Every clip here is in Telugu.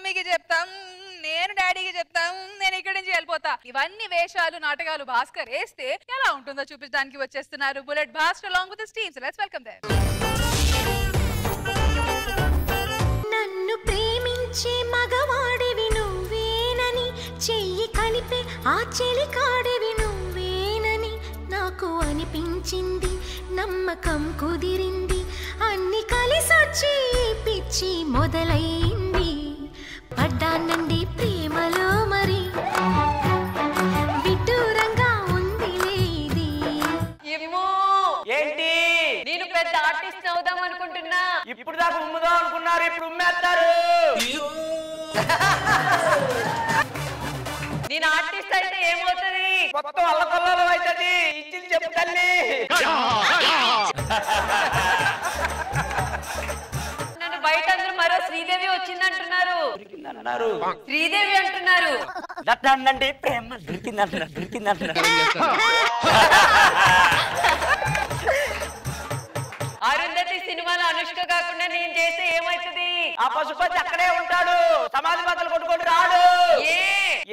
మమ్మీకి చెప్తాం, నేను డాడీకి చెప్తాం, నేను ఇక్కడి నుంచి వెళ్ళిపోతా. ఇవన్నీ వేషాలు నాటకాలు భాస్కర్ వేస్తే ఎలా ఉంటుందో చూపించడానికి వచ్చేస్తున్నారు bullet Bhaskar along with his team. So let's welcome them. నన్ను ప్రేమించే మగవాడివి నువ్వేనని, చెయ్యి కలిపే ఆ చెలికాడివి నువ్వేనని నాకు అనిపించింది, నమ్మకం కుదిరింది, అన్ని కలిసొచ్చి పిచ్చి మొదలైంది. పడ్డానండి ప్రేమలో మరి విడ్డూరంగా ఉంది లేది. ఏంటి నేను పెద్ద ఆర్టిస్ట్ అవుదాం అనుకుంటున్నా. ఇప్పుడు దాకా ఉమ్ముదాం అనుకున్నారు, ఇప్పుడు ఉమ్మేస్తారు. నేను ఆర్టిస్ట్ అయితే ఏమవుతుంది? మొత్తం అల్లకల్లోలం అవుతుంది. ఇచ్చింది చెప్పు తల్లి. నన్ను బయట అందరూ మరో శ్రీదేవి వచ్చిందంటున్నారు. శ్రీదేవి అంటున్నారు. దట్టండి ప్రేమ దొరికిందంటున్నారు. అరుంధతి సినిమాలో అనుష్క కాకుండా నేను చేస్తే ఏమవుతుంది? ఆ పశుపతి అక్కడే ఉంటాడు, సమాధి బద్దలు కొట్టుకొని రాడు.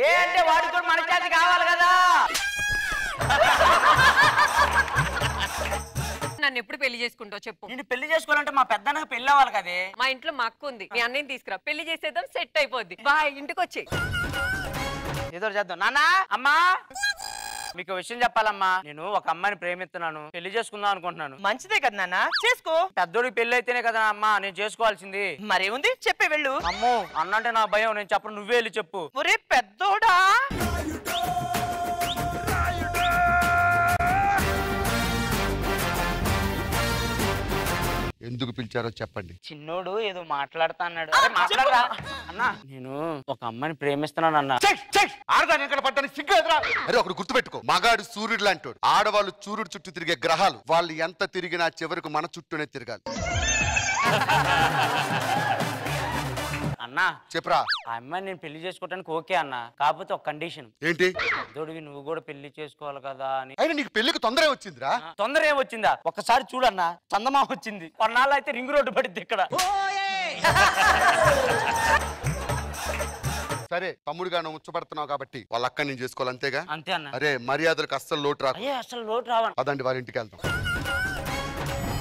ఏ అంటే వాడికి కూడా మనశ్శాంతి కావాలి కదా. నన్ను ఎప్పుడు పెళ్లి చేసుకుంటావు చెప్పు. నేను పెళ్లి చేసుకోవాలంటే మా పెద్దన్నకు పెళ్లి అవ్వాలి కదే. మా ఇంట్లో మా అక్క ఉంది, మీ అన్నయ్యని తీసుకురా, పెళ్లి చేసేద్దాం, సెట్ అయిపోద్ది. బాయ్, ఇంటికి వచ్చి ఏదో చేద్దాం. నాన్నా అమ్మా మీకు విషయం చెప్పాలమ్మా, నేను ఒక అమ్మాయిని ప్రేమిస్తున్నాను, పెళ్లి చేసుకుందాం అనుకుంటున్నాను. మంచిదే కదా నాన్న, చేసుకో. పెద్దోడికి పెళ్లి అయితేనే కదా అమ్మా నేను చేసుకోవాల్సింది. మరేముంది చెప్పే వెళ్ళు. అమ్మో అన్నంటే నా భయం, నేను చెప్పను, నువ్వే వెళ్ళి చెప్పు. ఒరే పెద్దోడా, ఎందుకు పిలిచారో చెప్పండి. చిన్నోడు ఏదో మాట్లాడుతా అన్నాడు. మాట్లాడరా అన్నా, నేను ఒక అమ్మాయిని ప్రేమిస్తున్నాను అన్నా. అరే ఒకడు గుర్తుపెట్టుకో, మగాడు సూర్యుడు లాంటోడు, ఆడవాళ్ళు సూర్యుడు చుట్టూ తిరిగే గ్రహాలు, వాళ్ళు ఎంత తిరిగినా చివరికి మన చుట్టూనే తిరగాలి. అన్నా చెప్పరా. ఆ అమ్మాయిని నేను పెళ్లి చేసుకోవడానికి ఓకే అన్నా, కాకపోతే ఒక కండిషన్. ఏంటి? పెద్దోడివి నువ్వు కూడా పెళ్లి చేసుకోవాలి కదా అని. అయినా నీకు పెళ్లికి తొందర వచ్చిందిరా. తొందర ఏమొచ్చిందా? ఒక్కసారి చూడన్నా, చందమా వచ్చింది. కొన్నాళ్ళు అయితే రింగ్ రోడ్డు పడింది ఇక్కడ. సరే తమ్ముడుగా నువ్వు ముచ్చబడుతున్నావు కాబట్టి వాళ్ళ అక్కని నేను చేసుకోవాలి, అంతేగా? అంతే అన్న. అరే మర్యాదలకు అస్సలు లోటు రా. అసలు లోటు రావా? అదండి వాళ్ళ ఇంటికి వెళ్తాం.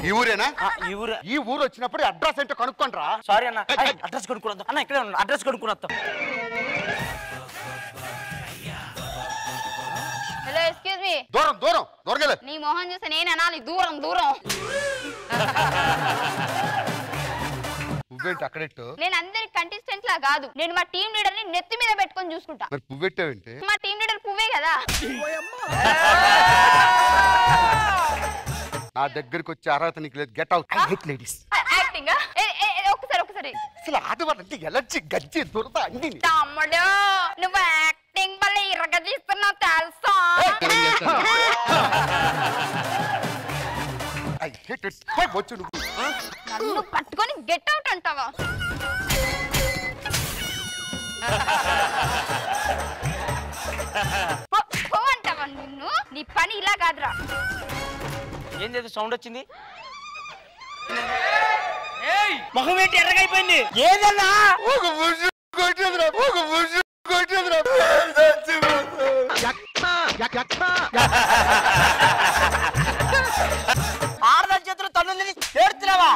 ఈ ఊరేనా? ఈ ఊరే. ఈ ఊరు వచ్చినప్పుడు అడ్రస్ ఏంటో కనుక్కోండి. సారీ అన్న, అడ్రస్ కొనుక్కున్నాం అన్న, ఇక్కడే ఉన్నా, అడ్రస్ కొనుక్కుని వస్తాం. Hello excuse me. దూరం దూరం దూరగలే. నీ మొహం చూస్తే నేను అనాలి దూరం దూరం. పువ్వేంటి అక్కడెట్టు? నేను అందరి కంటెస్టెంట్ లా కాదు, నేను మా టీం లీడర్ ని నెత్తి మీద పెట్టుకొని చూసుకుంటా. మరి పువ్వెట్టావేంటి? మా టీం లీడర్ పువ్వే కదా. నా దగ్గరికి వచ్చే అర్హత నీకు లేదు. Get out. I hate ladies. Acting ఒకసారి అసలు ఆడవాళ్ళంటే ఎలర్జీ గజ్జి దొరత అన్ని. తమ్ముడు నువ్వు యాక్టింగ్ వల్ల ఇరగదీస్తున్నావు తెలుసా? I hate it. వచ్చు నువ్వు నన్ను పట్టుకొని గెట్ అవుట్ అంటావా? అంటావా? నిన్ను నీ పని ఇలా కాదురా. ఏం చేద్దాం? సౌండ్ వచ్చింది. మొహం ఏంటి ఎర్రగైపోయింది? ఏదన్నా ఆడదాని చేతులు తన్నుంది, ఏడుతున్నావా?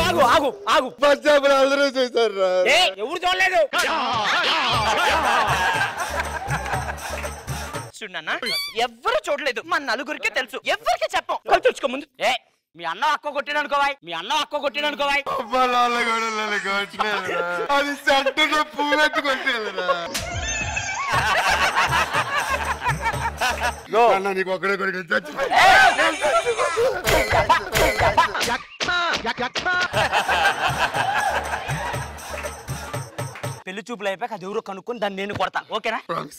ఆగు ఆగు ఆగు. అందరూ చూసారు. ఎవరు చూడలేదు. చూడన్నా, ఎవ్వరు చూడలేదు, మా నలుగురికి తెలుసు, ఎవ్వరికి చెప్పం. తెలుసుకో ముందు. మీ అన్న అక్క కొట్టిన అనుకోవాయి, మీ అన్న అక్క కొట్టిన అనుకోవాయి. అది సెంటర్ పువ్వెట్టు కొట్టేదిరా. నీకు ఒకడే కొడుకు పెళ్లి చూపులు అయిపోయాక అది ఎవరో కనుక్కొని దాన్ని నేను కొడతాను, ఓకేనా?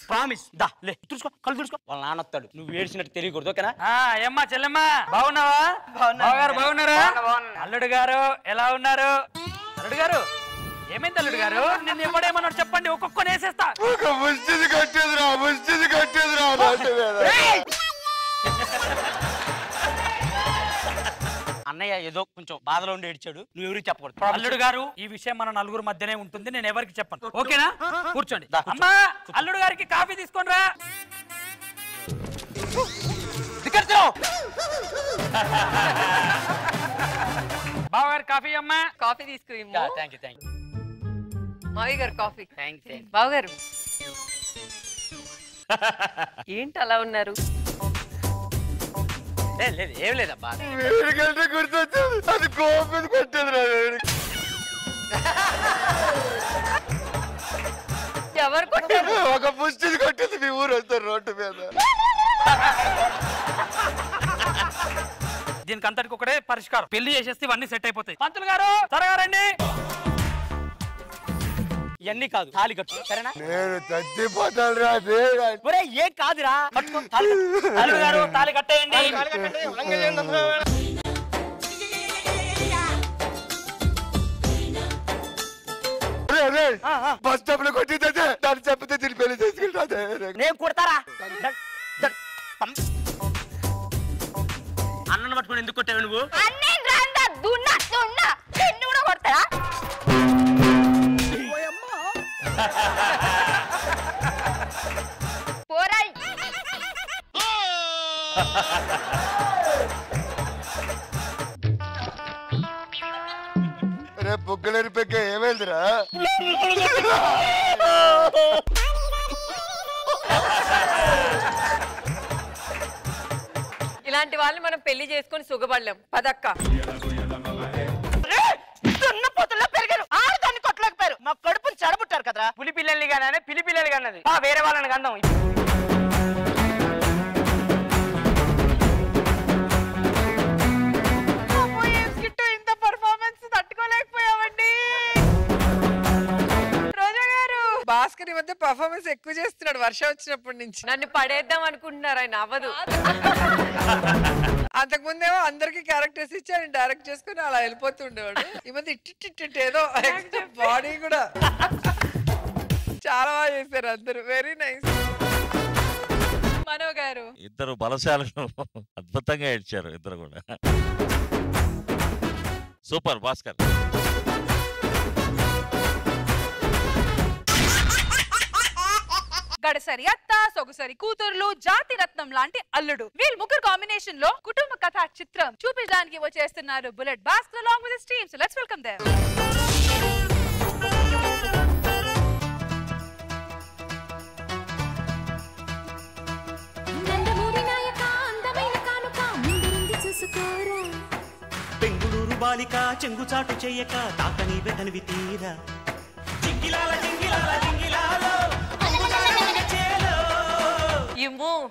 ప్రామిస్. దా లే, తుడుచుకో, కళ్ళు తుడుచుకో. వాళ్ళ నాన్న వస్తాడు, నువ్వు ఏడ్చినట్టు తెలియకూడదు, ఓకేనా? ఏమ్మా చెల్లెమ్మా, బాగున్నావా? బాగున్నారా? అల్లుడు గారు ఎలా ఉన్నారు? అల్లుడు గారు ఏమైంది? అల్లుడు గారు నిన్ను ఎవడేమన్నాడు చెప్పండి, ఒక్కొక్కని వేసేస్తా. అన్నయ్య ఏదో కొంచెం బాధలో ఉండి ఏడ్చాడు, నువ్వు ఎవరికి చెప్పకూడదు. అల్లుడు గారు ఈ విషయం మన నలుగురు మధ్యనే ఉంటుంది, నేను ఎవరికి చెప్పను. ఓకేనా? కూర్చోండి. దా, కూర్చో. అమ్మా అల్లుడు గారికి కాఫీ తీసుకొని రా. బావగారు కాఫీ అమ్మా. కాఫీ తీసుకుని థ్యాంక్ యూ మావి గారు కాఫీ. Thank you. బావ గారు ఏంటి అలా ఉన్నారు? లేదు ఏం లేదబ్బా. వేడికంటే గుర్తొచ్చింది, అది కోపం కొట్టేది రా వేడి. ఎవరు కొట్టారు? ఒక పుష్టిది కొట్టేది మీ ఊరు వస్తారు రోడ్డు మీద. దీనికి అంతటికి ఒకటే పరిష్కారం, పెళ్లి చేసేస్తే ఇవన్నీ సెట్ అయిపోతాయి. పంతులు గారు త్వరగా రండి. ఇవన్నీ కాదు, తాళి కట్టు సరేనా? నేను చచ్చిపోతాను రా. ఒరే ఏం కాదురా, కట్టుకో, తాళి కట్టు. అల్లుడు గారు తాళి కట్టేయండి. బస్ స్టాప్ లో కొట్టిందే దాన్ని చెప్పితే తిరిగి పెళ్లి చేసుకుంటా. నేను కొడతారా? అన్నను పట్టుకుని ఎందుకు కొట్టావు నువ్వు? కూడా కొడతారా? పోరాయి. రేపు బుగ్గలేని పెక్క ఏమైందిరా? ఇలాంటి వాళ్ళని మనం పెళ్లి చేసుకొని సుఖపడలేం. పదక్క. పెరిగారు దాన్ని కొట్టలేకపోయారు. మా కడుపుని చెడబుట్టారు కదరా. పులి పిల్లల్ని కానీ పిలి పిల్లలు కన్నది వేరే వాళ్ళని కందాం. ఇంత పర్ఫార్మెన్స్ తట్టుకోలేకపోయామండి. రోజా గారు భాస్కర్ ఈ మధ్య పర్ఫార్మెన్స్ ఎక్కువ చేస్తున్నాడు వర్షం వచ్చినప్పటి నుంచి. నన్ను పడేద్దాం అనుకుంటున్నారు, ఆయన అవ్వదు. అంతకుముందేమో అందరికి క్యారెక్టర్స్ ఇచ్చి ఆయన డైరెక్ట్ చేసుకుని అలా వెళ్ళిపోతుండేవాడు. ఈ మధ్య ఇట్టి ఏదో బాడీ కూడా చాలా బాగా చేశారు అందరు. Very nice. మనో గారు ఇద్దరు బలశాలను అద్భుతంగా ఏడ్చారు ఇద్దరు కూడా. సూపర్ భాస్కర్. గడసరి అత్త, సొగసరి కూతుర్లు, జాతి రత్నం లాంటి అల్లుడు, వీళ్ళు ముగ్గురు కాంబినేషన్ లో కుటుంబ కథా చిత్రం చూపించడానికి వచ్చేస్తున్నారు bullet Bhaskar along with his team. So let's welcome them. Nandamuri నాయక అందమైన కానుక ముందుంది చూసుకోరా. బెంగుళూరు బాలిక చెంగుచాటు చెయ్యక తాకని వెదనివి తీరా.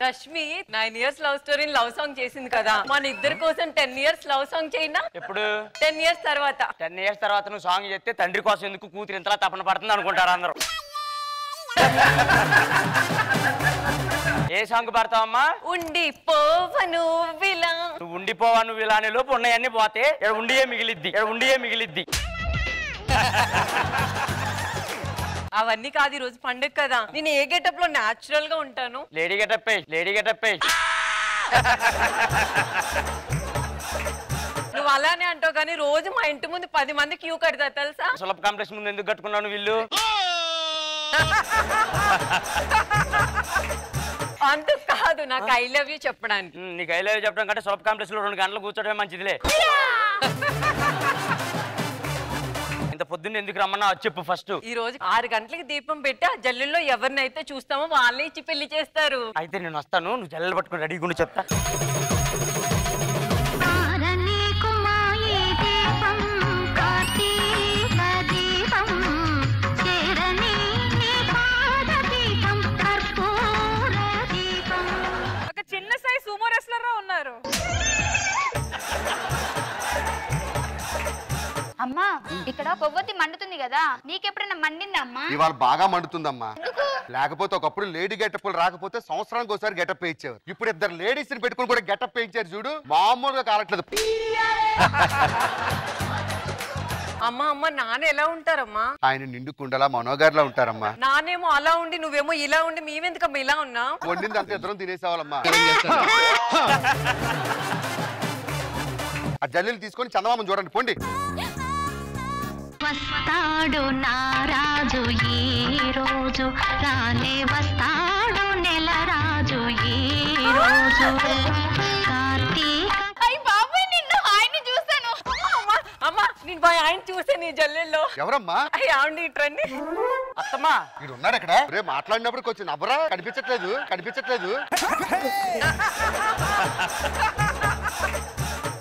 Rashmi 9 years love story love song చేసింది కదా, మన ఇద్దరి కోసం 10 years లవ్ సాంగ్ చేయనా? ఎప్పుడు? 10 years తర్వాత. 10 years తర్వాత నువ్వు సాంగ్ చేస్తే తండ్రి కోసం ఎందుకు కూతురు ఇంతలా తపన పడుతుంది అనుకుంటారు అందరూ. ఏ సాంగ్ పాడతావమ్మా? ఉండిపోవను విలా. నువ్వు ఉండిపోవా నువ్వు ఇలా అనే లోపు ఉన్నాయన్నీ పోతే ఉండియే మిగిలిద్ది. అవన్నీ కాదు, ఈ రోజు పండుగ కదా. నేను ఏ గెటప్ లో నాచురల్ గా ఉంటాను. లేడీ గెటప్ నువ్వు అలానే అంటావు కానీ రోజు మా ఇంటి ముందు 10 మంది క్యూ కడతా తెలుసా? సులభ కాంప్లెక్స్ ముందు ఎందుకు కట్టుకున్నాను వీళ్ళు? అందుకు కాదు, నాకు ఐ లవ్ యూ చెప్పడానికి. నీకు ఐ లవ్ యూ చెప్పడం కంటే సులభ కాంప్లెక్స్ లో 2 గంటలు కూర్చోవడమే మంచిదిలే. ఇంత పొద్దున్న ఎందుకు రమ్మన్నా చెప్పు ఫస్ట్. ఈ రోజు 6 గంటలకి దీపం పెట్టి ఆ జల్లుల్లో ఎవరినైతే చూస్తామో వాళ్ళే ఇచ్చి పెళ్లి చేస్తారు. అయితే నేను వస్తాను, నువ్వు జల్లెలు పట్టుకుని రెడీ గుండి చెప్తా. ఒక చిన్న సైజ్ సుమో రెస్లర్ ఉన్నారు. అమ్మా ఇక్కడ కొవ్వొత్తి మండుతుంది కదా, నీకెప్పుడైనా మండిందా అమ్మా? ఇవాళ బాగా మండుతుందమ్మా. లేకపోతే ఒకప్పుడు లేడీ గెటప్ రాకపోతే సంవత్సరానికి ఒకసారి గెటప్ వేయించేవారు. ఇప్పుడు 2 లేడీస్ ని పెట్టుకుని కూడా గెటప్ వేయించారు చూడు, మామూలుగా కాలట్లేదు. అమ్మ నాన్న ఎలా ఉంటారమ్మా? ఆయన నిండు కుండలా మనోగారిలా ఉంటారమ్మా. నానేమో అలా ఉండి నువ్వేమో ఇలా ఉండి, మేమెందుకమ్మా ఇలా ఉన్నా? వండింది అంత ఇద్దరం తినేసేవాళ్ళమ్మా. ఆ జల్లీలు తీసుకొని చందమామని చూడండి పోండి. వస్తాడు నారాజు ఈ రోజు రానే వస్తాడు నెల రాజు ఈ రోజు కార్తీక. అయ్య బాబాయ్ నిన్ను ఆయన్ని చూసాను. అమ్మా నేను పోయి ఆయన చూసే నీ జల్లెల్లో. ఎవరమ్మా? ఆవిడ ఇట్రండి. అత్తమ్మా మీరు ఉన్నారు ఇక్కడ. రేపు మాట్లాడినప్పుడు కొంచెం నవ్వరా? కనిపించట్లేదు.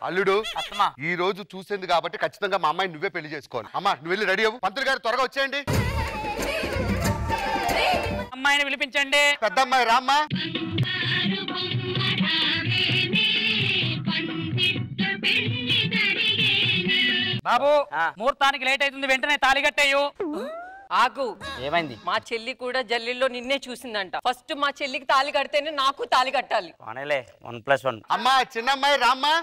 అల్లుడు అత్తమ్మా ఈ రోజు చూసింది కాబట్టి ఖచ్చితంగా మా అమ్మాయిని నువ్వే పెళ్లి చేసుకోవాలి. అమ్మా నువ్వు వెళ్ళి రెడీ అవ్వు. పంతులు గారు త్వరగా వచ్చేయండి. అమ్మాయిని పిలిపించండి. పెద్ద అమ్మాయి రామ్మా. బాబు ముహూర్తానికి లేట్ అవుతుంది, వెంటనే తాళి కట్టేయు. ఆగు. ఏమైంది? మా చెల్లి కూడా జల్లిలో నిన్నే చూసిందంట. ఫస్ట్ మా చెల్లికి తాళి కడితేనే నాకు తాళి కట్టాలి. 1+1. అమ్మా చిన్న అమ్మాయి రామ్మా.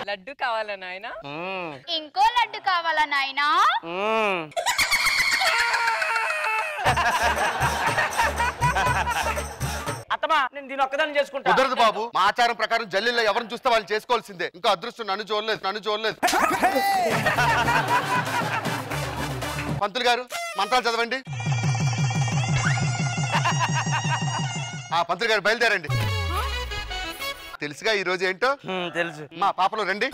లడ్డు కావాలా నాయన? ఇంకో లడ్డు కావాలా నాయనా? అత్తమ్మా నేను దీని ఒక్కదాన్ని చేసుకుంటా. కుదరదు బాబు. మా ఆచారం ప్రకారం జల్లీలో ఎవరిని చూస్తే వాళ్ళు చేసుకోవాల్సిందే. ఇంకా అదృష్టం నన్ను చూడలేదు. పంతులు గారు మంత్రాలు చదవండి. పంతులు గారు బయలుదేరండి. తెలుసుగా ఈ రోజు ఏంటో? తెలుసు. మా పాపలు రండి.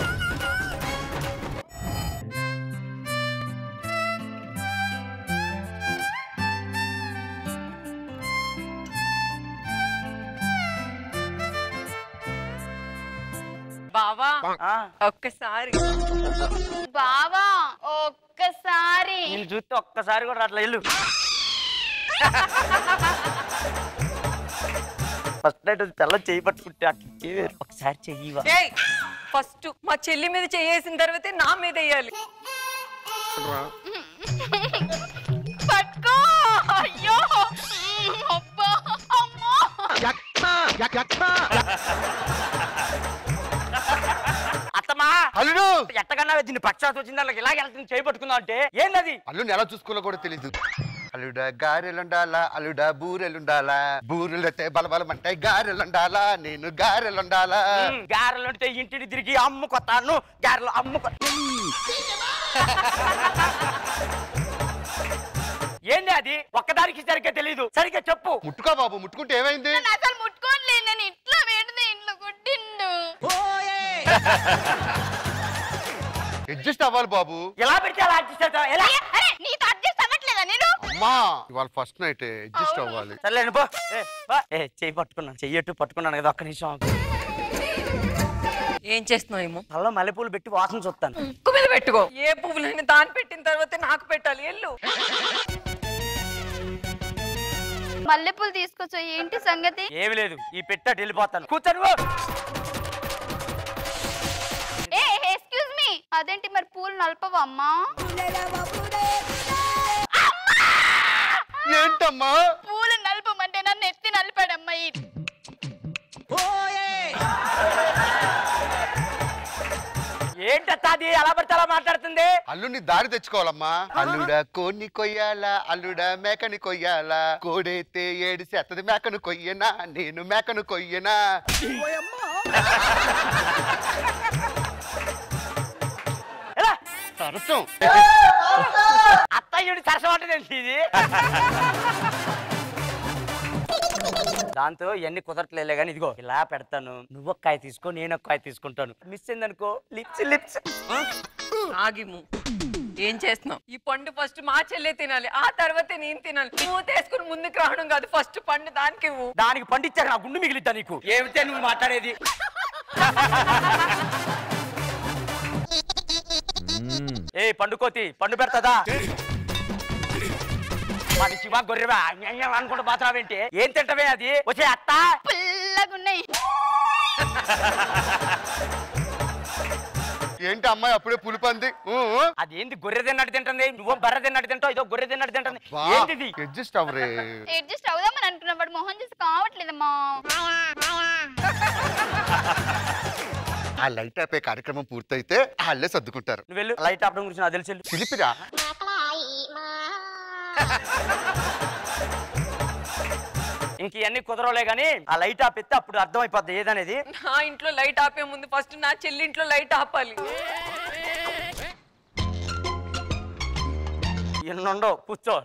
బావా ఒక్కసారి. బావా ఒక్కసారి. నేను చూస్తే ఒక్కసారి కూడా అట్లా ఇల్లు. ఫస్ట్ నైట్ తెల్ల చెయ్యి పట్టుకుంటే అట్లా ఒకసారి చెయ్యివా. ఫస్ట్ మా చెల్లి మీద చేసిన తర్వాతే నా మీద వేయాలి. పట్టుకో. అయ్యో అబ్బా అమ్మా. అత్తమ్మా అల్లుడు ఎట్టకన్నా దీన్ని పక్షాత్ వచ్చింది అలా ఇలాగ వెళ్తుంది చేయి పట్టుకుందాం అంటే ఏంటది? అల్లుని ఎలా చూసుకోవాలో కూడా తెలీదు. అల్లుడ గారెలుండాలా, అల్లుడ బూరెలుండాలా, బూరెలంటే బలబలమంటాయి, గారెలుండాలా, నేను గారెలుండాలా. గారెలుంటే ఇంటిని తిరిగి అమ్ముకొత్తాను, గారెలు ఏంది అది? ఒక్కదానికి సరిగ్గా తెలీదు. సరిగ్గా చెప్పు. ముట్టుకో బాబు. ముట్టుకుంటే ఏమైంది? అసలు ముట్టుకోలేదు. నేను ఇట్లా పెడితే ఇంట్లో కుట్టిండు. అడ్జస్ట్ అవ్వాలి బాబు. ఎలా పెడితే అలా అడ్జస్ట్ అవుతావు? ఎలా? అరే నీతో అడ్జస్ట్ అవ్వట్లేదా నేను? అమ్మా ఇవాళ ఫస్ట్ నైట్ అడ్జస్ట్ అవ్వాలి. సర్లేను పో. చెయ్యి పట్టుకున్నాను, చెయ్యట్టు పట్టుకున్నాను కదా. ఒక్క నిమిషం. ఏం చేస్తున్నావు ఏమో? అలా మల్లెపూలు పెట్టి వాసన చూస్తాను. ముక్కు మీద పెట్టుకో. ఏ పువ్వులైనా దాన్ని పెట్టిన తర్వాత నాకు పెట్టాలి. ఎల్లు. మల్లెపూలు తీసుకొచ్చా. ఏంటి సంగతి? ఏమి లేదు, ఈ పెట్టట్టు వెళ్ళిపోతాను. కూర్చోను. Excuse me. అదేంటి మరి పూలు నలపవా అమ్మా? ఏంటమ్మా? పూలు నలపమంటే నన్ను ఎత్తి నలిపాడమ్మా. ఏంటది అలా పడితే అలా మాట్లాడుతుంది? అల్లుడిని దారి తెచ్చుకోవాలమ్మా. అల్లుడ కోడిని కొయ్యాలా, అల్లుడ మేకని కొయ్యాలా, కోడైతే ఏడిసి అత్తది మేకను కొయ్యనా, నేను మేకను కొయ్యనా. సరసం. అత్తయ్యుడి సరసం అంటే ఇది. దాంతో ఇవన్నీ కుదరట్లేలే కానీ ఇదిగో ఇలా పెడతాను. నువ్వు ఒక కాయ తీసుకో, నేను ఒక కాయ తీసుకుంటాను. మిస్ అయిందనుకో లిప్స్. ఆగిము. ఏం చేస్తున్నావు? ఈ పండు ఫస్ట్ మా చెల్లె తినాలి, ఆ తర్వాత నేను తినాలి. నువ్వు తీసుకుని ముందుకు రావడం కాదు. ఫస్ట్ పండు దానికి ఇవ్వు. దానికి పండిచ్చాక నా గుండు మిగిలిద్దా నీకు? ఏమితే నువ్వు మాట్లాడేది? ఏ పండుకోతి పండు పెడతదా? వాడి శివ గొర్రెవా అనుకుంటూ బాత్రావేంటి? ఏం తింటవే అది? వచ్చే అత్త పుల్లగున్నాయి. ఏంటి అమ్మాయి అప్పుడే పులిపంది? అదేంటి గొర్రె తిన్నట్టు తింటుంది? నువ్వు బర్రె తిన్నట్టు తింటావు, ఇదో గొర్రె తిన్నట్టు తింటుంది. ఏంటిది? అడ్జస్ట్ అవ్వరే. అడ్జస్ట్ అవుదామని అంటున్నా. వాడు మొహం చూసి కావట్లేదమ్మా. ఆ లైట్ ఆపే కార్యక్రమం పూర్తయితే వాళ్ళే సర్దుకుంటారు. నువ్వు వెళ్ళు. లైట్ ఆపడం గురించి నాకు తెలుసు. చిలిపిరా. ఇంక ఇవన్నీ కుదరలే గానీ ఆ లైట్ ఆపిస్తే అప్పుడు అర్థమైపోద్ది ఏదనేది. నా ఇంట్లో లైట్ ఆపే ముందు ఫస్ట్ నా చెల్లి ఇంట్లో లైట్ ఆపాలి. ఎన్నుండవు కూర్చో.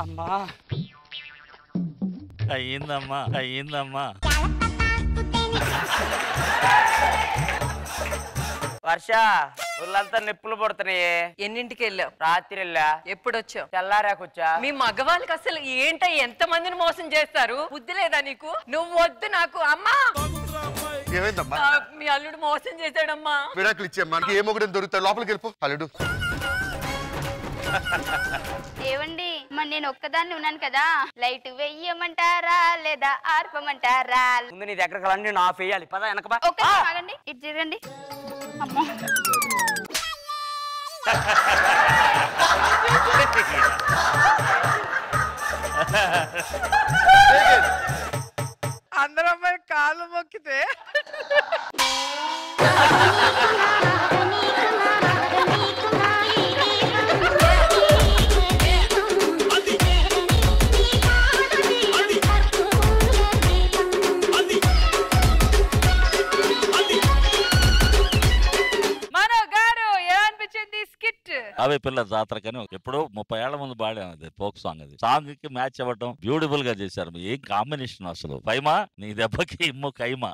అమ్మా అయ్యిందమ్మా అయ్యిందమ్మా. వర్ష ఊళ్ళంతా నిప్పులు పడుతున్నాయి. ఎన్నింటికి వెళ్ళావు? రాత్రి వెళ్ళా. ఎప్పుడు వచ్చావు? తెల్లారాకొచ్చా. మీ మగవాళ్ళకి అసలు ఏంట ఎంత మందిని మోసం చేస్తారు? బుద్ధి లేదా నీకు? నువ్వు వద్దు నాకు. అమ్మా ఏమైందమ్మా? మీ అల్లుడు మోసం చేశాడమ్మా. విడాకులు ఇచ్చేమ్మా. ఏ మొగుడు దొరుకుతాడు? లోపలికి వెళ్ళిపో. అల్లుడు ఏవండి మరి నేను ఒక్కదాన్ని ఉన్నాను కదా, లైట్ వెయ్యమంటారా లేదా ఆర్పమంటారా? ముందు నీ దగ్గర అన్ని నా ఆఫ్ వేయాలి. పద వెనక ఓకే ఆగండి, ఇటు తిరగండి. అమ్మో అందరూ అమ్మాయి కాళ్ళు మొక్కితే అవే పిల్ల జాతరకని ఎప్పుడో 30 ఏళ్ల ముందు పాడాం. అది ఫోక్ సాంగ్. అది సాంగ్ కి మ్యాచ్ అవ్వటం బ్యూటిఫుల్ గా చేశారు. ఏం కాంబినేషన్ అసలు. పైమా నీ దెబ్బకి ఇమ్ము కైమా.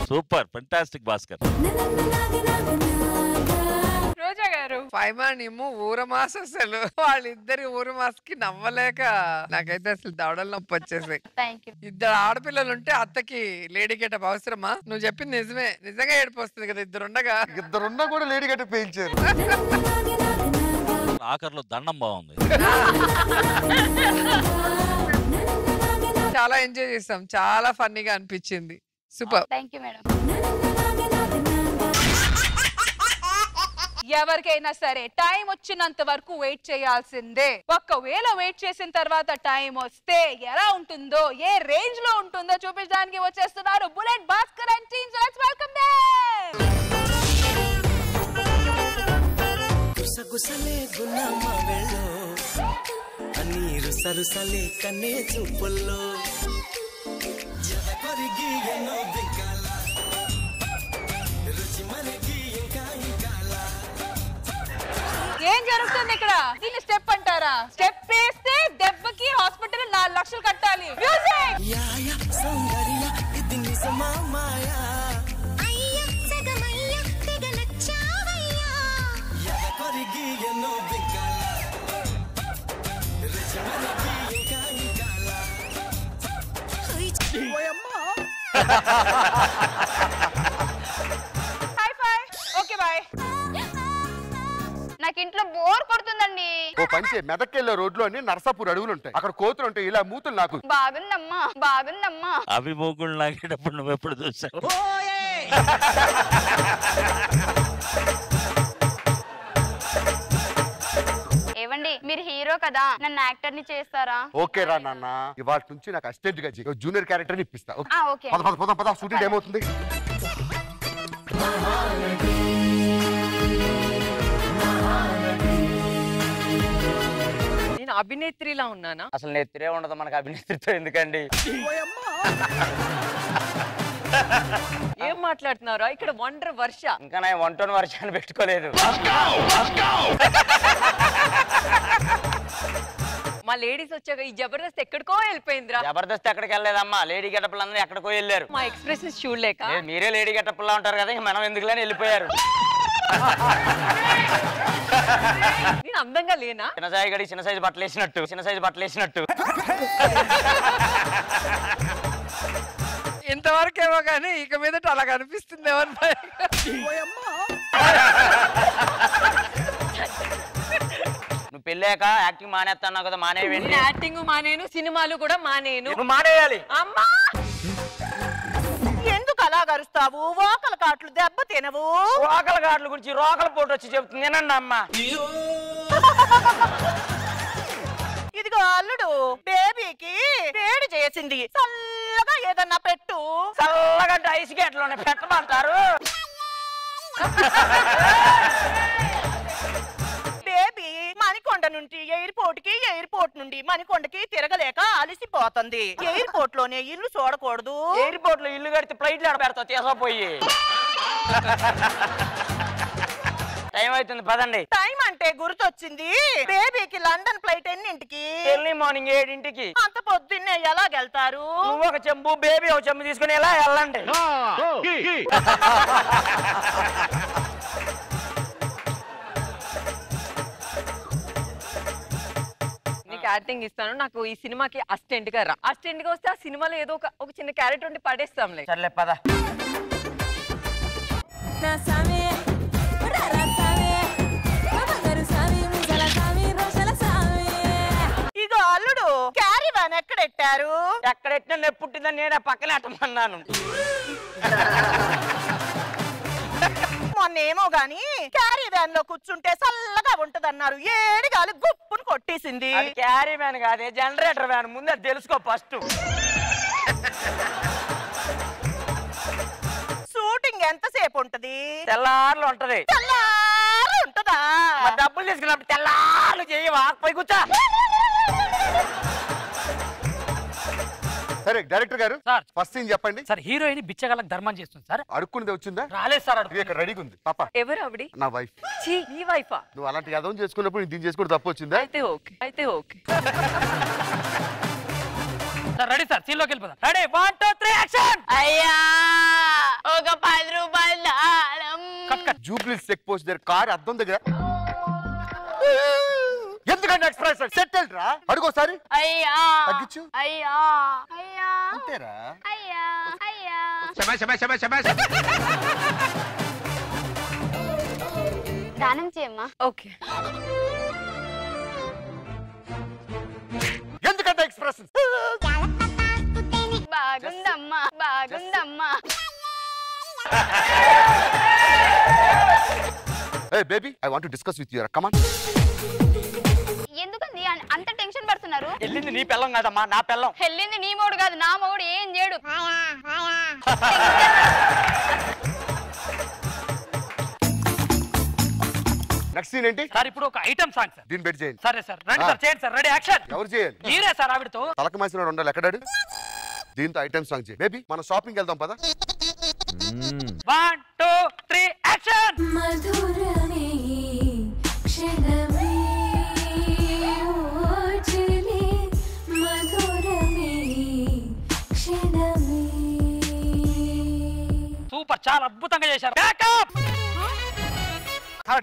Super fantastic Bhaskar. రోజా గారు పైమానేమో ఊరమాస అసలు వాళ్ళిద్దరి ఊరమాసకి నవ్వలేక నాకైతే అసలు దవడలు నొప్పి వచ్చేసాయి. ఇద్దరు ఆడపిల్లలు ఉంటే అత్తకి లేడీ గెటప్ అవసరమా? నువ్వు చెప్పింది నిజమే. నిజంగా ఏడుపు వస్తుంది కదా ఇద్దరున్నా కూడా లేడీ గెటప్ వేయించారు. ఆఖరిలో దండం బాగుంది. చాలా ఎంజాయ్ చేసాం. చాలా ఫన్నీగా అనిపించింది. సూపర్. Thank you madam. ఎవరికైనా సరే టైం వచ్చినంత వరకు వెయిట్ చేయాల్సిందే. ఒక్కవేళ వెయిట్ చేసిన తర్వాత టైం వస్తే ఎలా ఉంటుందో, ఏ రేంజ్ లో ఉంటుందో చూపించడానికి వచ్చేస్తున్నారు bullet Bhaskar and team. Let's welcome them. గుసగుసలే గున్నమ్మ వెళ్ళు అన్నీరు సరుసలే కన్నే చూపుల్లో కొరిగి ఎన్నో దిక్కాల రుచి మనకి ఇంకా ఇంకాల. ఏం జరుగుతుంది ఇక్కడ? దీన్ని స్టెప్ అంటారా? స్టెప్ వేస్తే దెబ్బకి హాస్పిటల్ 4 లక్షలు కట్టాలి. మ్యూజిక్. యాయా సౌందర్య ఇది నిజమా మాయా అయ్యా సగమయ్యా తెగ నచ్చావయ్యా కొరిగి ఎన్నో దిక్కాల రుచి మనకి ఇంకా ఇంకాల. Hi fi. Okay bye. నాకు ఇంట్లో బోర్ కొడుతుందండి. ఓ పంచే మెదక్కెళ్ళే రోడ్లో అన్ని నర్సాపూర్ అడవులు ఉంటాయి. అక్కడ కోతులు ఉంటాయి. ఇలా మూతులు నాకు బాగుందమ్మా బాగుందమ్మా. అవి మూగుళ్ళు లాగేటప్పుడు నువ్వు ఎప్పుడు చూసావు? ఏవండి మీరు హీరో కదా, నన్ను యాక్టర్ ని చేస్తారా? ఓకే రా నాన్న. ఇవాళ నుంచి నాకు అసిస్టెంట్ గా జూనియర్ క్యారెక్టర్ ని ఇప్పిస్తా. ఓకే. పద షూటింగ్ ఏమవుతుంది? నేను అభినేత్రిలా ఉన్నానా? అసలు నెత్తిరే ఉండదు మనకు అభినేత్రితో ఎందుకండి? ఏం మాట్లాడుతున్నారా? ఇక్కడ వండర్ వర్ష. ఇంకా నా 1 వర్షాన్ని పెట్టుకోలేదు. మా లేడీస్ వచ్చాక ఈ జబర్దస్త్ ఎక్కడికో వెళ్ళిపోయిందిరా. జబర్దస్త్ ఎక్కడికి వెళ్ళలేదమ్మా. లేడీ గెటప్లు అందరూ ఎక్కడికో వెళ్ళారు. మా ఎక్స్ప్రెషన్స్ చూడలేక. మీరే లేడీ గెటప్లా ఉంటారు కదా, మనం ఎందుకులేని వెళ్ళిపోయారు. నేను అందంగా లేనా? చిన్నసాయి గడి చిన్న సైజు బట్టలు వేసినట్టు. ఇంతవరకు ఏమో కానీ ఇక మీదట అలా కనిపిస్తుంది. నువ్వు పెళ్ళాక యాక్టింగ్ మానేస్తాను కదా, మానేయండి. యాక్టింగ్ మానేను, సినిమాలు కూడా మానేను. నువ్వు మానేయాలి. అమ్మా ఎందుకు అలా గరుస్తావు? ఓకల కాట్లు దెబ్బ తినవు. రోకల గాట్ల గురించి రోకల పోటు వచ్చి చెప్తుంది నేనండి అమ్మా. ఇదిగో అల్లుడు బేబీకి వేడి చేసింది. చల్ల చల్లగా ఏదన్నా పెట్టు. చల్లగా ఐస్ గేట్లోనే పెట్టమంటారు. బేబీ మణికొండ నుండి ఎయిర్పోర్ట్ నుండి మణికొండకి తిరగలేక అలసిపోతుంది. ఎయిర్పోర్ట్ లోనే ఇల్లు చూడకూడదు. ఎయిర్పోర్ట్ లో ఇల్లు కడితే ఫ్లైట్ లో పెడతావు తీసుకుపోయి. టైం అవుతుంది పదండి. టైం అంటే గుర్తొచ్చింది. బేబీకి లండన్ ఫ్లైట్ ఎన్నింటికి? ఎర్లీ మార్నింగ్ 7 అంత పొద్దున్నే ఎలాగెళ్తారు? నువ్వు ఒక చెంబు బేబీ ఒక చెంబు తీసుకుని ఎలా వెళ్ళండి. నీకు యాక్టింగ్ ఇస్తాను, నాకు ఈ సినిమాకి అసిస్టెంట్ గా రా. అసిస్టెంట్ గా వస్తే ఆ సినిమాలో ఏదో ఒక చిన్న క్యారెక్టర్ ఉంటే పడేస్తాంలే. సర్లే పద. ఇగో అల్లుడు, క్యారీ వ్యాన్ ఎక్కడెట్టారు? ఎక్కడెట్టినా నొప్పి పుట్టిందని నేను పక్కనే అట్టమన్నాను. మొన్నేమో గాని క్యారీ వ్యాన్ లో కూర్చుంటే చల్లగా ఉంటదన్నారు. ఏడిగాలి గుప్పును కొట్టేసింది. క్యారీ వ్యాన్ కాదే, జనరేటర్ వ్యాన్. ముందు అది తెలుసుకో ఫస్ట్. షూటింగ్ ఎంతసేపు ఉంటది? తెల్లార్లు ఉంటది. తెల్లారు ఉంటదా? డబ్బులు తీసుకున్నప్పుడు తెల్లార్లు చేయవా? పోయి కూర్చో. సరే డైరెక్టర్ గారు, సార్ ఫస్ట్ సీన్ చెప్పండి. సార్ హీరోయిన్ బిచ్చగాళ్ళకి ధర్మం చేస్తుంది సార్. అడుక్కునేది వచ్చిందా? రాలేదు సార్. అడుగు ఇక్కడ రెడీగా ఉంది పాప. ఎవరు ఆవిడ? నా వైఫ్. నీ వైఫా? నువ్వు అలాంటి యదవం చేసుకున్నప్పుడు దీన్ని చేసుకోవడం తప్పు వచ్చిందా? అయితే okay. Sir ready sir, scene లోకి వెళ్ళిపోదాం. Ready 1 2 3 action. అయ్యా ఒక 10 రూపాయలు దానం. జూబ్లీ చెక్ పోస్ట్ దగ్గర కారు అద్దం దగ్గర ఎందుకంటే ఎక్స్ప్రెస్ సెటిల్ రా. అడుగోసారి. అయ్యా తగ్గించు. అయ్యా అయ్యా అంతేరా. అయ్యా అయ్యా. దానం చేయమ్మా. ఓకే. ఎందుకంటే ఎక్స్ప్రెస్ బాగుందమ్మా బాగుందమ్మా. Hey baby, I want to discuss with you. Come on. ఎందుకండి అంత టెన్షన్ పడుతున్నారు? వెళ్ళింది నీ పిల్లం కాదమ్మా, నా పిల్లం. వెళ్ళింది నీ మూడు కాదు, నా మూడు ఏం చేయడు. నెక్స్ట్ సీన్ ఏంటి సార్? ఇప్పుడు ఒక ఐటమ్ సాంగ్ సార్. దీన్ని పెట్టి చేయండి. సరే సార్, రండి సార్, చేయండి సార్. Ready action. ఎవరు చేయాలి? మీరే సార్. ఆవిడతో తలక మాసినాడు ఉండాలి. ఎక్కడాడు? దీంతో ఐటమ్ సాంగ్ చేయి. బేబీ మనం షాపింగ్ వెళ్దాం పద. 1 2 3 యాక్షన్. మధురమే క్షణమే ఓచలే మధురమే క్షణమే. సూపర్, చాలా అద్భుతంగా చేశారు. బ్యాకప్.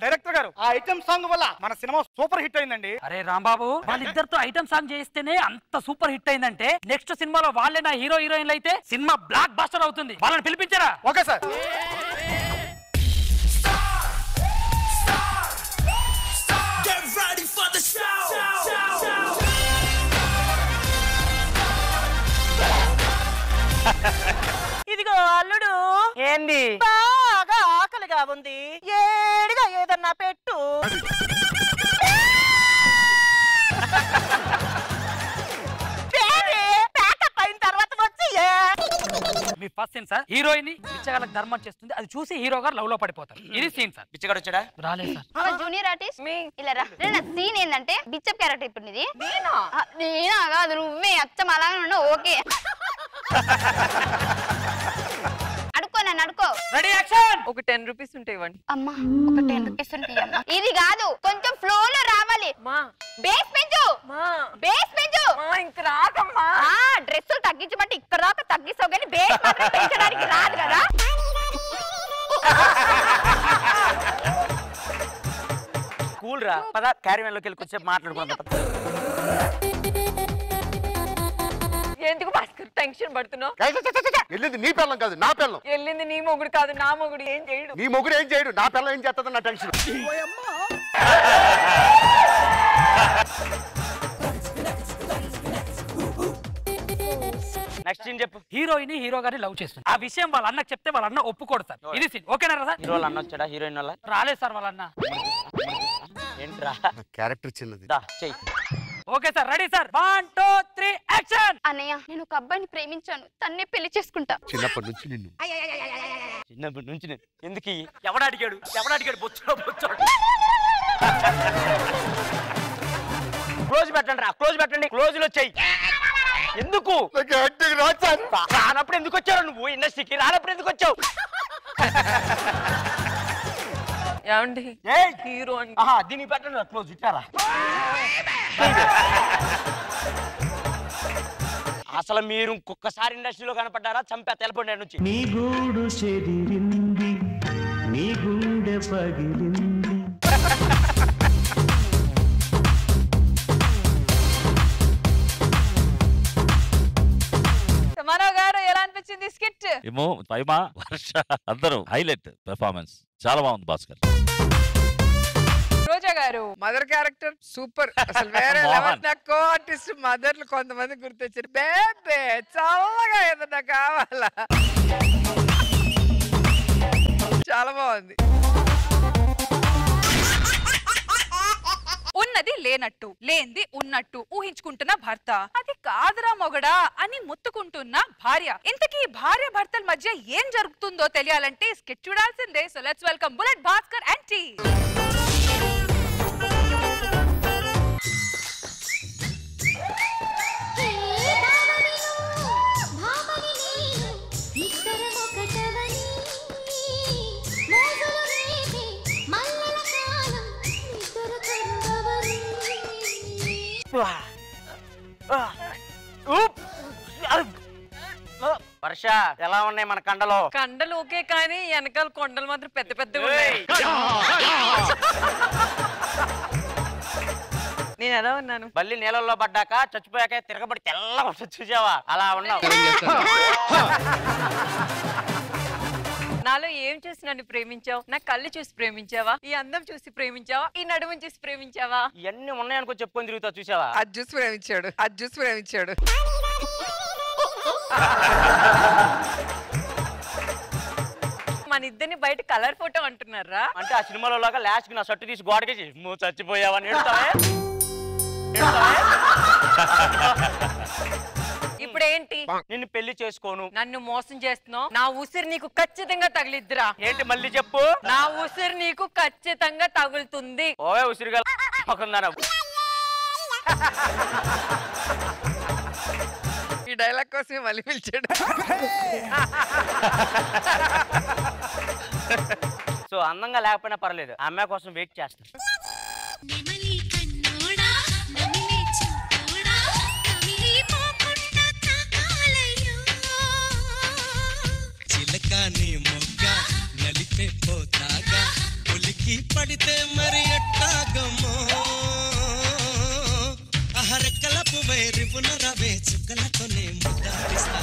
డైరెక్టర్ గారు, ఆ ఐటమ్ సాంగ్ వల్ల మన సినిమా సూపర్ హిట్ అయిందండి. అరే రాంబాబు, వాళ్ళిద్దరితో ఐటమ్ సాంగ్ చేస్తేనే అంత సూపర్ హిట్ అయిందంటే నెక్స్ట్ సినిమాలో వాళ్ళే నా హీరో హీరోయిన్లు అయితే సినిమా బ్లాక్ బస్టర్ అవుతుంది. వాళ్ళని పిలిపించారా? Okay sir. ఇదిగో అల్లుడు, ఏంది? బాగా ఆకలిగా ఉంది. ఏడిగా ఏదన్నా పెట్టు. ప్యాకప్ అయిన తర్వాత వచ్చి మీ ఫస్ట్ సీన్ సార్. హీరోయిన్ బిచ్చగాళ్ళకి ధర్మం చేస్తుంది, అది చూసి హీరో గారు లవ్ లో పడిపోతారు. ఇది సీన్ సార్. బిచ్చగాడు వచ్చాడా? రాలేదు సార్. జూనియర్ ఆర్టిస్ట్ ఇలా రా. సీన్ ఏంటంటే బిచ్చప్ క్యారెక్టర్. ఇప్పుడు ఇది నేనా కాదు, నువ్వే అచ్చం అలాగే ఉన్నావు. ఓకే అడుక్కో, నన్ను అడుక్కో. Ready action. ఒక 10 రూపీస్ ఉంటే ఇవ్వండి. అమ్మా ఒక 10 రూపీస్ ఉంటాయి అమ్మా. ఇది కాదు, కొంచెం ఫ్లో లో రావాలి. బేస్ పెంచు, బేస్ పెంచు. ఇంక రాదమ్మా. డ్రెస్సులు తగ్గించబట్టి ఇక్కడ దాకా తగ్గిస్తావు కానీ బేస్ మాత్రం పెంచడానికి రాదు కదా. కూల్ రా, పద క్యారీ వ్యాన్ లోకి వెళ్ళి కొంచెం మాట్లాడుకుందాం. ఎందుకు భాస్కర్ టెన్షన్ పడుతున్నావు? వెళ్ళింది నీ పిల్లం కాదు, నా పిల్లం. వెళ్ళింది నీ మొగుడు కాదు, నా మొగుడు ఏం చేయడు. నీ మొగుడు ఏం చేయడు, నా పిల్లం ఏం చేస్తుంది నా టెన్షన్. నెక్స్ట్ సీన్ చెప్పు. హీరోయిన్ హీరో గారిని లవ్ చేస్తుంది. ఆ విషయం వాళ్ళ అన్నకు చెప్తే వాళ్ళ అన్న ఒప్పుకోడు సార్. ఇది సీన్. ఓకేనా సార్? హీరో అన్న వచ్చాడా? హీరోయిన్ వల్ల రాలేదు సార్ వాళ్ళ అన్న. ఏంట్రా? క్యారెక్టర్ చిన్నది. దా చెయ్యి. Okay sir, ready sir. 1 2 3 action. అన్నయ్య నేను ఒక అబ్బాయిని ప్రేమించాను, తన్నే పెళ్లి చేసుకుంటా. చిన్నప్పటి నుంచి నిన్ను చిన్నప్పటి నుంచి ఎందుకు ఎవడడిగాడు బొచ్చులో క్లోజ్ పెట్టండి రా, క్లోజ్ పెట్టండి. క్లోజ్ లో చెయ్యి. ఎందుకు రానప్పుడు ఎందుకు వచ్చావు నువ్వు? ఇండస్ట్రీకి రానప్పుడు ఎందుకు వచ్చావు? ఏమండి హీరో దీనికి పెట్టండి క్లోజ్ ఇట్టారా. అసలు మీరు ఇంకొకసారి ఇండస్ట్రీలో కనపడ్డారా చంపా తెలపండి నుంచి. నీ గూడు చెదిరింది, నీ గుండె పగిలింది. మనో గారు ఎలా అనిపించింది స్కిట్? ఏమో పైమా వర్ష అందరూ హైలైట్ పెర్ఫార్మెన్స్ చాలా బాగుంది భాస్కర్. రోజా గారు మదర్ క్యారెక్టర్ సూపర్, అసలు వేరే లెవెల్. నాకు కో ఆర్టిస్ట్ మదర్లు కొంతమంది గుర్తొచ్చారు. బేబే చల్లగా ఏదన్నా కావాలా, చాలా బాగుంది. ఉన్నది లేనట్టు, లేంది ఉన్నట్టు ఊహించుకుంటున్న భర్త, అది కాదురా మొగడా అని ముత్తుకుంటున్న భార్య. ఇంతకీ భార్య భర్తల మధ్య ఏం జరుగుతుందో తెలియాలంటే స్కిట్ చూడాల్సిందే. So let's welcome bullet Bhaskar and team. Varsha ఎలా ఉన్నాయి మన కండలో? కండలు ఓకే కానీ వెనకాల కొండలు మాత్రం పెద్ద పెద్దగా ఉన్నాయి. నేను ఎలా ఉన్నాను? బల్లి నీళ్ళల్లో పడ్డాక చచ్చిపోయాక తిరగబడి తెల్లగా చూసావా? అలా ఉన్నావు. నాలో ఏం చూసి నన్ను ప్రేమించావు? నా కళ్ళు చూసి ప్రేమించావా? ఈ అందం చూసి ప్రేమించావా? ఈ నడుము చూసి ప్రేమించావా? ఇవన్నీ ఉన్నాయనుకో చెప్పుకొని తిరుగుతా చూసావా? అది చూసి ప్రేమించాడు, అది చూసి ప్రేమించాడు. మన ఇద్దరిని బయట కలర్ ఫోటో అంటున్నారా? అంటే ఆ సినిమాలో లాగా లాస్ట్ కి నా షర్టు తీసి గోడకేసి నువ్వు చచ్చిపోయావా అని ఏడుతావే. ఇప్పుడు ఏంటి? నిన్ను పెళ్లి చేసుకోను. నన్ను మోసం చేస్తున్నావు. నా ఉసిరి నీకు ఖచ్చితంగా తగిలిద్దురా. ఏంటి మళ్ళీ చెప్పు? నా ఉసిరి నీకు ఖచ్చితంగా తగులుతుంది. ఓవే ఉసిరిగా ఈ డైలాగ్ కోసం మళ్ళీ పిలిచాడు. సో అందంగా లేకపోయినా పర్లేదు, అమ్మాయి కోసం వెయిట్ చేస్తాను. చిలకాని మొగ్గ నలిపే పోతాగా ఉలికి పడితే మరి ఎట్టాగమో అహరకలపు వైరిపున రవే చుక్కలతోనే ముద్దాడిస్తా.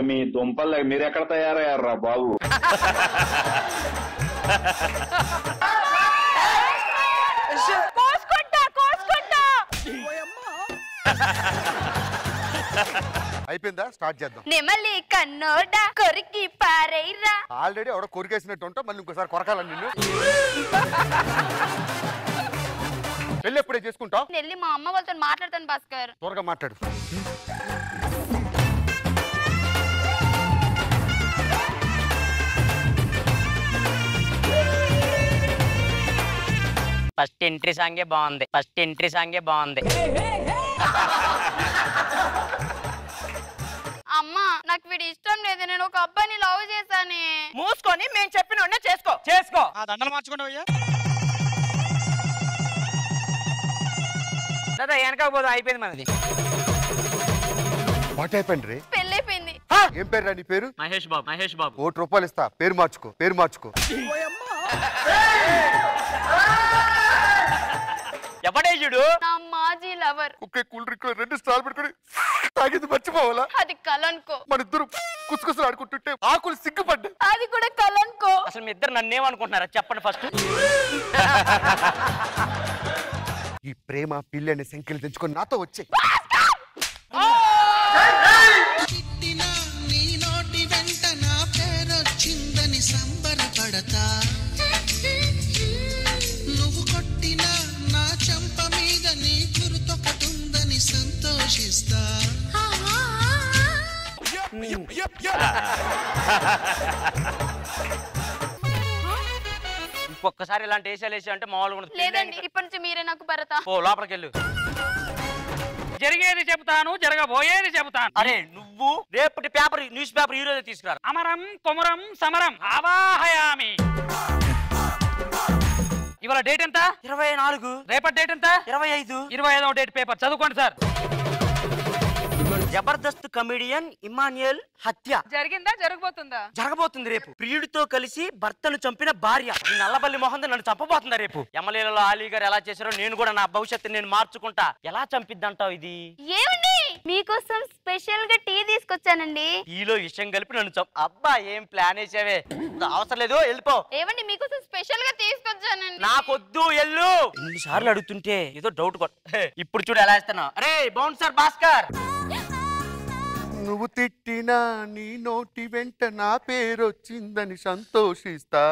మీ దుంపలు మీరు ఎక్కడ తయారయ్యారా బాబు? అయిపోయిందా? స్టార్ట్ చేద్దాం. నెమలి కన్నోడా కొరికి పారైరా. ఆల్రెడీ ఎవడో కొరికేసినట్టు ఉంటా, మళ్ళీ ఇంకోసారి కొరకాలని నిన్ను. పెళ్ళి ఎప్పుడే చేసుకుంటావు? వెళ్ళి మా అమ్మ వాళ్ళతో మాట్లాడతాను భాస్కర్. త్వరగా మాట్లాడు. ఫస్ట్ ఎంట్రీ సాంగే బాగుంది, ఫస్ట్ ఎంట్రీ సాంగే బాగుంది. అమ్మా నాకు వీడి ఇష్టం లేదు, నేను ఒక అబ్బాయిని లవ్ చేశానే. మూసుకొని మేము చెప్పిన చేసుకో చేసుకో. ఆ దండలు మార్చుకుంటావు అయ్యా. దాదా వెనకపోదు, అయిపోయింది మనది. వాట్ హ్యాపెండ్ రే? పెళ్ళైపోయింది. ఏం పేరు రా నీ పేరు? మహేష్ బాబు. మహేష్ బాబు. 1 రూపాయలు ఇస్తా, పేరు మార్చుకో, పేరు మార్చుకో. ఎవడేయుడు? నా మాజీ లవర్. ఒకే కూల్ డ్రింక్ 2 స్టార్లు పెట్టుకొని తాగింది మర్చిపోవాలా? అది కలనుకో. మన ఇద్దరు కుసుకుసలు ఆడుకుంటుంటే ఆకులు సిగ్గుపడ్డా. అది కూడా కలనుకో. అసలు మీ ఇద్దరు నన్నేమనుకుంటున్నారా చెప్పండి ఫస్ట్. ఈ ప్రేమ పిల్లి అనే సంఖ్యలు తెచ్చుకొని నాతో వచ్చే. నీ నోటి వెంట పడతా నువ్వు కొట్టిన నా చెంప మీద నీ గుర్తొకటుందని సంతోషిస్తా ఇంకొకసారి ఇలాంటి వేసాలు వేసా అంటే మామూలుగా లేదండి ఇప్పటి నుంచి మీరే నాకు భరత. ఓ లోపలికి వెళ్ళు. జరిగేది చెబుతాను, జరగబోయేది చెబుతాను. అరే నువ్వు రేపటి పేపర్ న్యూస్ పేపర్ ఈ రోజే తీసుకురా. అమరం కొమరం సమరం ఆవాహయామి. ఇవాళ డేట్ ఎంత? 24. రేపటి డేట్ ఎంత? 25. 25వ డేట్ పేపర్ చదువుకోండి సార్. జబర్దస్త్ కమెడియన్ ఇమాన్యుయల్ హత్య జరిగిందా జరగబోతుందా? జరగబోతుంది రేపు. ప్రియుడితో కలిసి భర్తను చంపిన భార్య ఈ నల్లబల్లి మొహంతో నన్ను చంపబోతుందా రేపు. ఎమ్మెల్యేలలో ఆలీ గారు ఎలా చేశారో నేను కూడా నా భవిష్యత్తు నేను మార్చుకుంటా. ఎలా చంపిద్దంటావు ఇది? ఏమండి మీకోసం స్పెషల్ గా టీ తీసుకొచ్చానండి. టీలో విషయం కలిపి నన్ను అబ్బా ఏం ప్లాన్ వేసావే. అవసరం లేదు వెళ్ళిపో. ఏమండి మీకోసం స్పెషల్ గా తీసుకొచ్చానండి. నాకొద్దు ఎల్లు. ఎన్నిసార్లు అడుగుతుంటే ఏదో డౌట్ ఇప్పుడు చూడు ఎలా వేస్తున్నా. అరే బౌన్సర్ భాస్కర్. నువ్వు తిట్టినా నీ నోటి వెంట నా పేరొచ్చిందని సంతోషిస్తా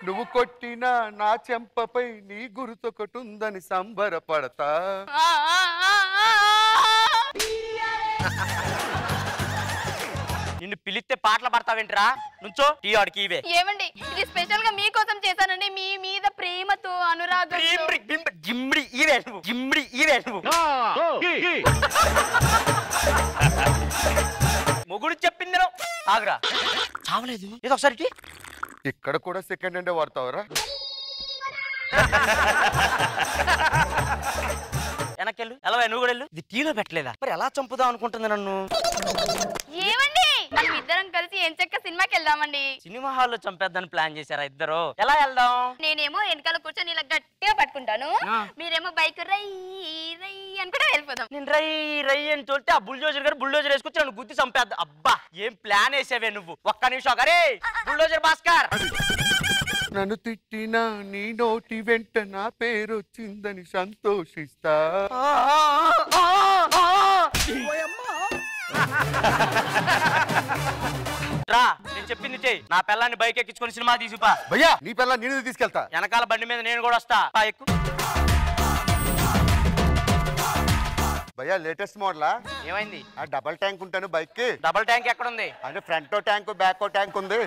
నువ్వు కొట్టినా నా చెంపపై నీ గుర్తొకటుందని సంబరపడతా నిన్ను పిలిస్తే పాటలు పడతావేంట్రా? నుంచో టీ ఆడికి ఇవే. ఏమండి ఇది స్పెషల్ గా మీకోసం చేశానండి. మీ మీద ప్రేమతో అనురాగం. జిమ్డి ఇవే నువ్వు. జిమ్డి ఇవే నువ్వు. మొగుడు చెప్పింది ఆగురా. చావలేదు ఏదో ఒకసారి. ఇక్కడ కూడా సెకండ్ హ్యాండ్ వాడతావరా? వెనకెళ్ళు. ఎలా నువ్వు కూడా వెళ్ళు. ఇది టీలో పెట్టలేదా? మరి ఎలా చంపుదాం అనుకుంటుంది నన్ను? ఏమండి మనం ఇద్దరం కలిసి ఎంచక్క సినిమాకి వెళ్దామండి. సినిమా హాల్లో చంపేద్దని ప్లాన్ చేశారా ఇద్దరు? ఎలా వెళ్దాం? నేనేమో వెనకాల కూర్చొని ఇలా గట్టిగా పట్టుకుంటాను, మీరేమో బైక్ రై రై అని కూడా వెళ్ళిపోదాం. నేను రై రై అని తోలితే ఆ బుల్డోజర్ గారు బుల్డోజర్ వేసుకొచ్చి నన్ను గుద్ది చంపేద్దాం. అబ్బా ఏం ప్లాన్ వేసావే నువ్వు. ఒక్క నిమిషం. అరే బుల్డోజర్ భాస్కర్. నన్ను తిట్టినా నీ నోటి వెంట నా పేరొచ్చిందని సంతోషిస్తా రా నేను చెప్పింది చెయ్యి. నా పిల్లాన్ని బైక్ ఎక్కించుకొని సినిమా తీసుపా. భయ్యా నీ పిల్ల నేను తీసుకెళ్తా. వెనకాల బండి మీద నేను కూడా వస్తా. ఎక్కు. భయ్యా లేటెస్ట్ మోడలా? ఏమైంది? ఆ డబల్ ట్యాంక్ ఉంటాను బైక్ కి. డబల్ ట్యాంక్ ఎక్కడ ఉంది? అంటే ఫ్రంట్ ట్యాంక్ బ్యాక్ ట్యాంక్ ఉంది.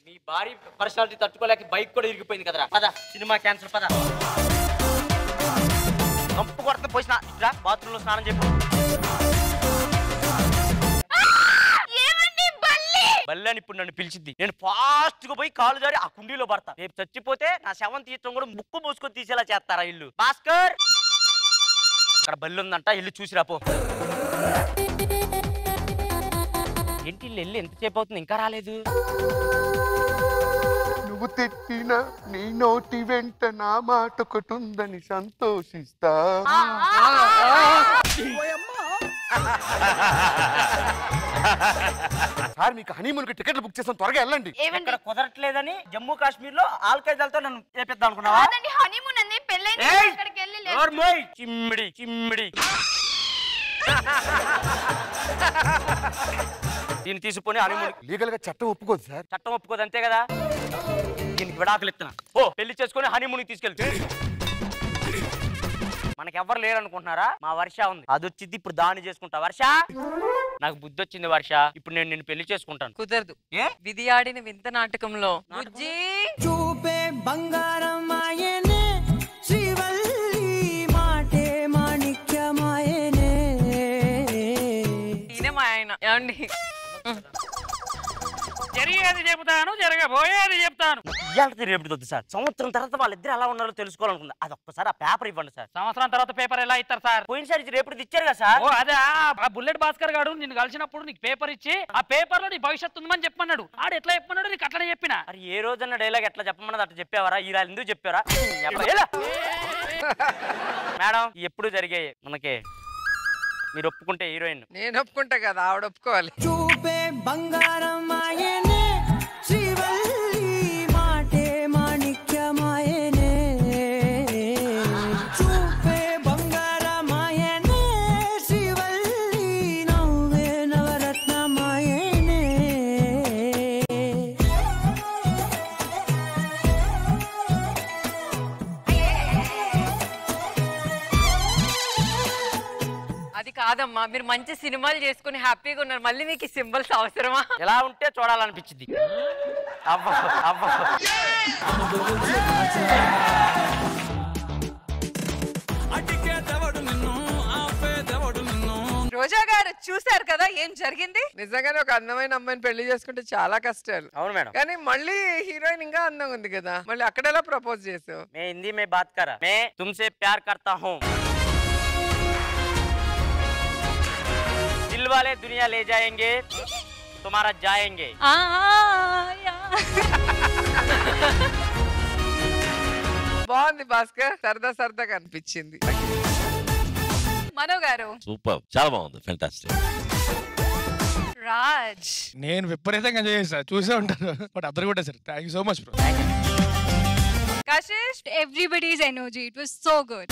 నీ భారీ పర్సనాలిటీ తట్టుకోలేక బైక్ కూడా ఇరిగిపోయింది కదరా. పద సినిమా క్యాన్సిల్. పద కంపు కొడతా పోయి బాత్రూమ్ లో స్నానం చెప్పు. బల్లి అని ఇప్పుడు నన్ను పిలిచింది. నేను ఫాస్ట్ గా పోయి కాలు జారి ఆ కుండీలో పడతా. రేపు చచ్చిపోతే నా శవం తీయటం కూడా ముక్కు మూసుకొని తీసేలా చేస్తారా ఇల్లు. భాస్కర్ అక్కడ బల్లి ఉందంట, ఇల్లు చూసిరా పో. ఏంటి ఇల్లు వెళ్ళి ఎంతసేపు అవుతుంది ఇంకా రాలేదు? నువ్వు తిట్టినా నీ నోటి వెంట నా మాట ఒకటి ఉందని సంతోషిస్తా సార్ మీకు హనీమూన్ కి టికెట్లు బుక్ చేస్తాం, త్వరగా వెళ్ళండి. ఇక్కడ కుదరట్లేదని జమ్మూ కాశ్మీర్ లో ఆల్ఖైదాలతో నన్ను చేపిద్దాం అనుకున్నావా? చిమ్మిడి చిమ్మిడి. దీన్ని తీసుకుని హనీమూన్ లీగల్ గా చట్టం ఒప్పుకోదు సార్. చట్టం ఒప్పుకోదు అంతే కదా. దీనికి విడాకులు ఇస్తున్నా. ఓ పెళ్లి చేసుకుని హనీమూన్ తీసుకెళ్తే మనకెవ్వరు లేరు అనుకుంటున్నారా? మా వర్ష ఉంది, అది వచ్చింది. ఇప్పుడు దాన్ని చేసుకుంటా. వర్ష నాకు బుద్ధి వచ్చింది వర్ష. ఇప్పుడు నేను నిన్ను పెళ్లి చేసుకుంటాను. కుదరదు. విధి ఆడిన వింత నాటకంలో చూపే బంగారం ఆయనే, శ్రీవల్లి మాటే మాణిక్యమాయనే. ఈయన మా ఆయన. ఏమండి జరిగేది చెబుతాను, జరగబోయేది చెప్తాను. ఇవాళ రేపు వద్దు సార్. సంవత్సరం తర్వాత వాళ్ళిద్దరు ఎలా ఉన్నారో తెలుసుకోవాలనుకుంది. అది ఒక్కసారి ఆ పేపర్ ఇవ్వండి సార్. సంవత్సరం తర్వాత పేపర్ ఎలా ఇస్తారు సార్? పోయినసారి రేపు ఇచ్చారు కదా సార్. ఓ అదే ఆ బుల్లెట్ భాస్కర్ గారు నిన్ను కలిసినప్పుడు నీకు పేపర్ ఇచ్చి ఆ పేపర్ లో నీ భవిష్యత్తు ఉందని చెప్పమన్నాడు. ఆడు ఎట్లా చెప్పమన్నాడు నీకు అట్లనే చెప్పిన. మరి ఏ రోజన్న డైలాగ్ ఎట్లా చెప్పమన్నది అట్లా చెప్పేవారా? ఈ రాళ్ళు ఎందుకు చెప్పారా? మేడం ఎప్పుడు జరిగాయి మనకి. మీరు ఒప్పుకుంటే హీరోయిన్. నేను ఒప్పుకుంటా కదా, ఆవిడ ఒప్పుకోవాలి. చూపే బంగారం ఆయనే, శ్రీవల్లి మాటే అది కాదమ్మా, మీరు మంచి సినిమాలు చేసుకుని హ్యాపీగా ఉన్నారు, మళ్ళీ మీకు సింబల్స్ అవసరమా? ఎలా ఉంటే చూడాలనిపించింది. అవ్వ అవ్వ రోజా గారు చూసారు కదా ఏం జరిగింది. నిజంగానే ఒక అందమైన అమ్మాయిని పెళ్లి చేసుకుంటే చాలా కష్టాలు. అవును మేడం. కానీ మళ్ళీ హీరోయిన్ ఇంకా అందంగా ఉంది కదా, మళ్ళీ అక్కడెలా ప్రపోజ్ చేసావు? मैं हिंदी में बात कर रहा, मैं तुमसे प्यार करता हूँ, दिल वाले दुनिया ले जाएंगे, तुम्हारा जाएंगे. బాగుంది భాస్కర్, సరదా సరదాగా అనిపించింది. మనో గారు సూపర్, చాలా బాగుంది, ఫెంటాస్టిక్. రాజ్ నేను విపరీతంగా ఎంజాయ్ చేశా, చూసే ఉంటాను బట్ అద్దరు కూడా sir. Thank you so much bro. Kashish, everybody's energy, it was so good.